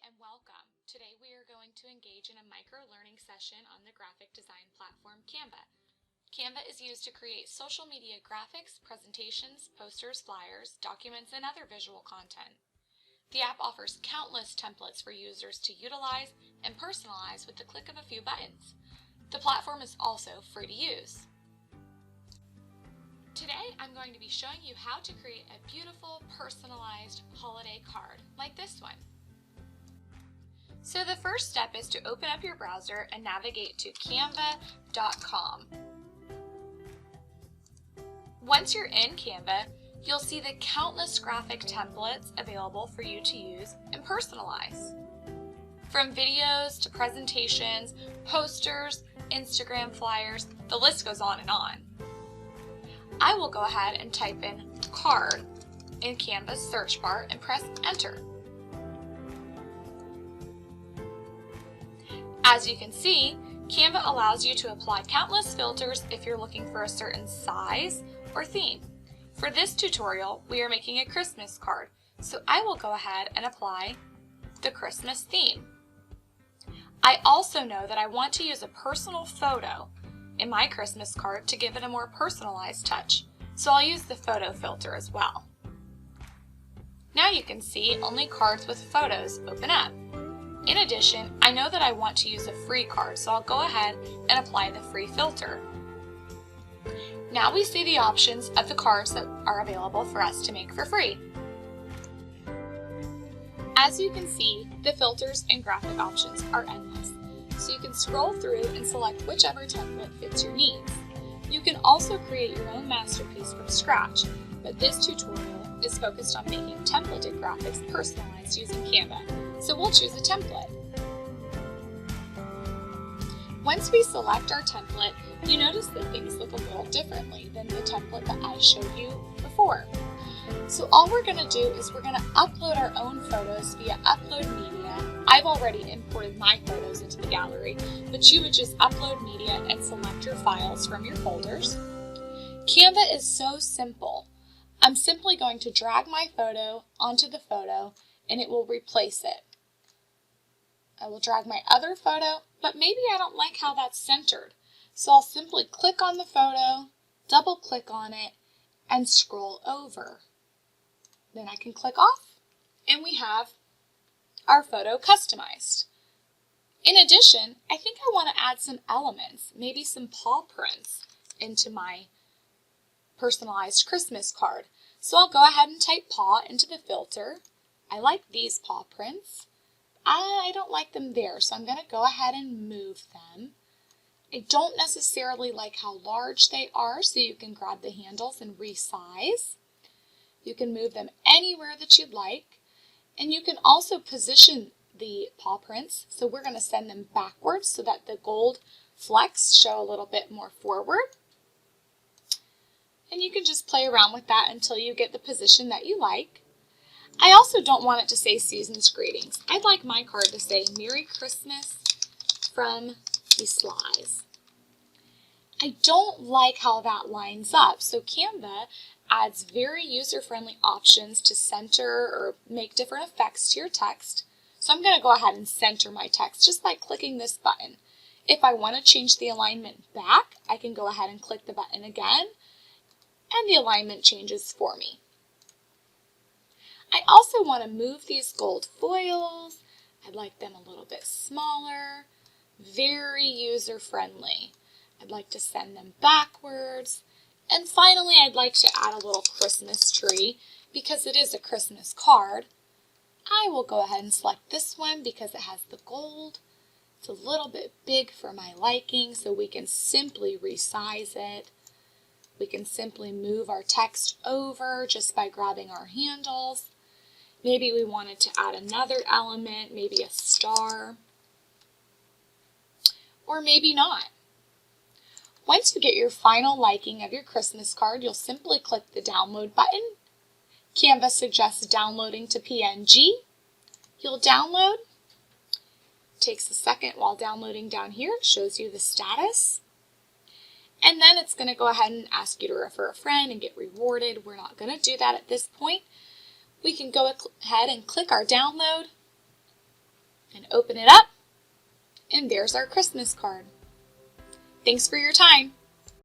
and welcome. Today we are going to engage in a micro-learning session on the graphic design platform Canva. Canva is used to create social media graphics, presentations, posters, flyers, documents, and other visual content. The app offers countless templates for users to utilize and personalize with the click of a few buttons. The platform is also free to use. Today I'm going to be showing you how to create a beautiful personalized holiday card like this one. So the first step is to open up your browser and navigate to canva.com. Once you're in Canva, you'll see the countless graphic templates available for you to use and personalize. From videos to presentations, posters, Instagram flyers, the list goes on and on. I will go ahead and type in card in Canva's search bar and press enter. As you can see, Canva allows you to apply countless filters if you're looking for a certain size or theme. For this tutorial, we are making a Christmas card, so I will go ahead and apply the Christmas theme. I also know that I want to use a personal photo in my Christmas card to give it a more personalized touch, so I'll use the photo filter as well. Now you can see only cards with photos open up. In addition, I know that I want to use a free card, so I'll go ahead and apply the free filter. Now we see the options of the cards that are available for us to make for free. As you can see, the filters and graphic options are endless, so you can scroll through and select whichever template fits your needs. You can also create your own masterpiece from scratch, but this tutorial is focused on making templated graphics personalized using Canva, so we'll choose a template. Once we select our template, you notice that things look a little differently than the template that I showed you before. So all we're going to do is we're going to upload our own photos via Upload Media. I've already imported my photos into the gallery, but you would just upload media and select your files from your folders. Canva is so simple. I'm simply going to drag my photo onto the photo and it will replace it. I will drag my other photo, but maybe I don't like how that's centered. So I'll simply click on the photo, double click on it, and scroll over. Then I can click off, and we have our photo customized. In addition, I think I want to add some elements, maybe some paw prints into my personalized Christmas card. So I'll go ahead and type paw into the filter. I like these paw prints. I don't like them there, so I'm going to go ahead and move them. I don't necessarily like how large they are, so you can grab the handles and resize. You can move them anywhere that you'd like, and you can also position the paw prints, so we're going to send them backwards so that the gold flecks show a little bit more forward. And you can just play around with that until you get the position that you like. I also don't want it to say Season's Greetings. I'd like my card to say Merry Christmas from the Slies. I don't like how that lines up, so Canva adds very user-friendly options to center or make different effects to your text. So I'm going to go ahead and center my text just by clicking this button. If I want to change the alignment back, I can go ahead and click the button again, and the alignment changes for me. I also want to move these gold foils. I'd like them a little bit smaller, very user-friendly. I'd like to send them backwards. And finally, I'd like to add a little Christmas tree because it is a Christmas card. I will go ahead and select this one because it has the gold. It's a little bit big for my liking, so we can simply resize it. We can simply move our text over just by grabbing our handles. Maybe we wanted to add another element, maybe a star, or maybe not. Once you get your final liking of your Christmas card, you'll simply click the download button. Canva suggests downloading to PNG. You'll download. It takes a second while downloading down here. It shows you the status. And then it's going to go ahead and ask you to refer a friend and get rewarded. We're not going to do that at this point. We can go ahead and click our download. and open it up, and there's our Christmas card. Thanks for your time.